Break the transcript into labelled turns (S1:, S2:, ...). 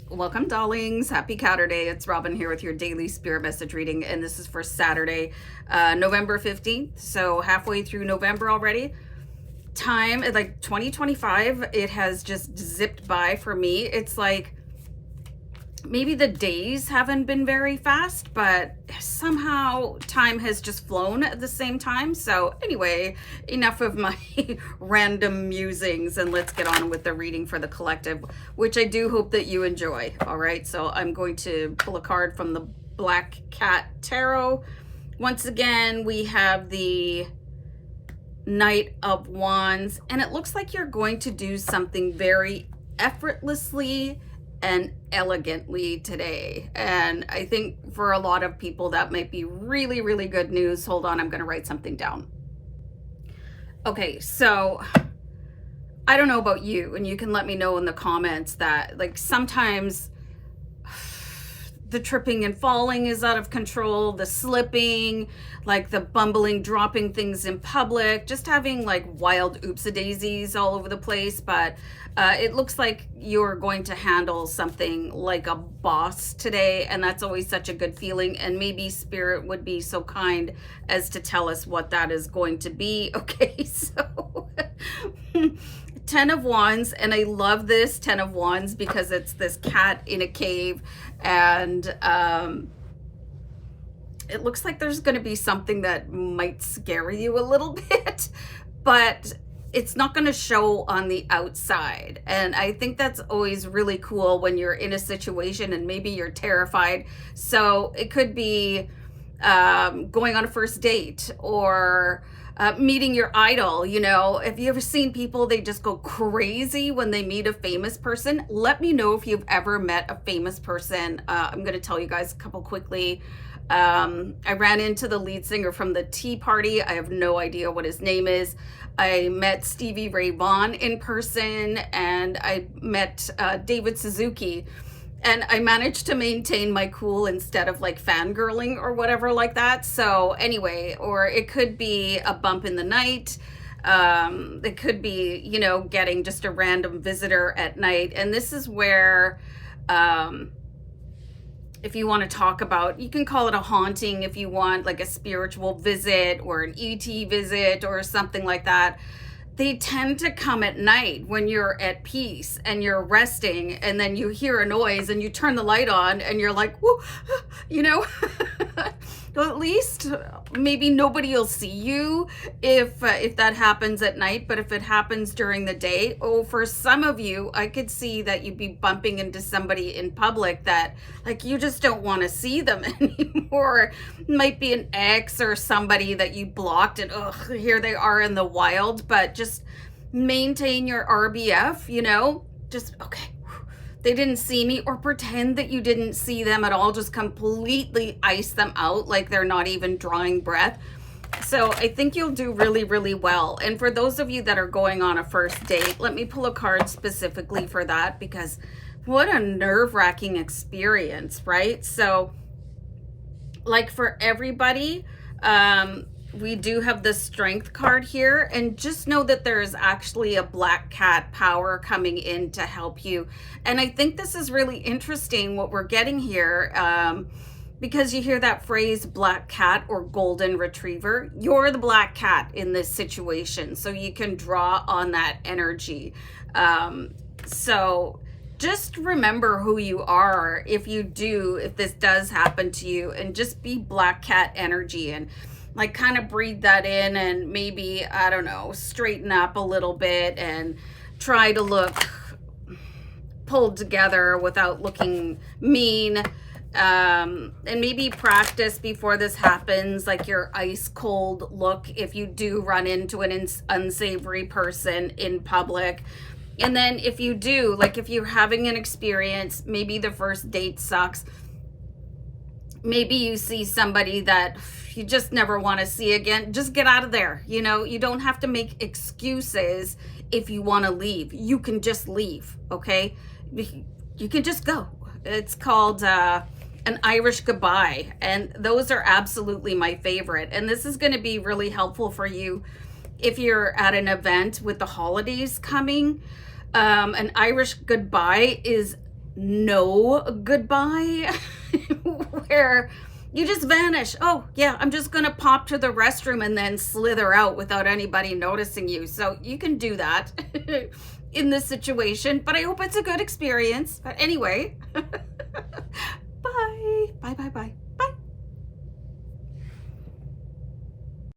S1: Welcome, darlings. Happy Saturday. It's Robin here with your daily spirit message reading, and this is for Saturday, November 15th. So halfway through November already. Time, like 2025, it has just zipped by for me. It's like maybe the days haven't been very fast, but somehow time has just flown at the same time. So anyway, enough of my random musings, and let's get on with the reading for the collective, which I do hope that you enjoy. All right, so I'm going to pull a card from the Black Cat Tarot. Once again, we have the Knight of Wands, and it looks like you're going to do something very effortlessly and elegantly today. And I think for a lot of people that might be really, really good news. Hold on, I'm going to write something down. Okay, so I don't know about you, and you can let me know in the comments that like sometimes the tripping and falling is out of control, the slipping, like the bumbling, dropping things in public, just having like wild oopsie-daisies all over the place. But it looks like you're going to handle something like a boss today, and that's always such a good feeling. And maybe Spirit would be so kind as to tell us what that is going to be. Okay, so 10 of Wands, and I love this 10 of Wands because it's this cat in a cave, and it looks like there's going to be something that might scare you a little bit, but it's not going to show on the outside. And I think that's always really cool when you're in a situation and maybe you're terrified. So it could be going on a first date, or meeting your idol. You know, have you ever seen people, they just go crazy when they meet a famous person? Let me know if you've ever met a famous person. I'm going to tell you guys a couple quickly. I ran into the lead singer from the Tea Party. I have no idea what his name is. I met Stevie Ray Vaughan in person, and I met David Suzuki. And I managed to maintain my cool instead of like fangirling or whatever like that. So anyway, or it could be a bump in the night. It could be, you know, getting just a random visitor at night. And this is where, if you want to talk about, you can call it a haunting if you want, like a spiritual visit or an ET visit or something like that. They tend to come at night when you're at peace and you're resting, and then you hear a noise and you turn the light on and you're like, whoo, you know. Well, at least maybe nobody will see you if that happens at night. But if it happens during the day, oh, for some of you, I could see that you'd be bumping into somebody in public that like you just don't want to see them anymore. It might be an ex or somebody that you blocked, and here they are in the wild. But just maintain your RBF, you know, just okay. They didn't see me, or pretend that you didn't see them at all. Just completely ice them out like they're not even drawing breath. So I think you'll do really, really well. And for those of you that are going on a first date, let me pull a card specifically for that, because what a nerve-wracking experience, right? So like for everybody, we do have the Strength card here, and just know that there is actually a black cat power coming in to help you. And I think this is really interesting what we're getting here, because you hear that phrase black cat or golden retriever. You're the black cat in this situation, so you can draw on that energy. So just remember who you are if this does happen to you, and just be black cat energy, and like kind of breathe that in, and maybe, I don't know, straighten up a little bit and try to look pulled together without looking mean. And maybe practice before this happens, like your ice cold look if you do run into an unsavory person in public. And then if you do, like if you're having an experience, maybe the first date sucks, maybe you see somebody that you just never want to see again, just get out of there. You know, you don't have to make excuses if you want to leave. You can just leave, okay? You can just go. It's called an Irish goodbye, and those are absolutely my favorite. And this is going to be really helpful for you if you're at an event with the holidays coming. An Irish goodbye is no goodbye, where you just vanish. Oh, yeah, I'm just going to pop to the restroom and then slither out without anybody noticing you. So you can do that in this situation, but I hope it's a good experience. But anyway, bye. Bye, bye, bye.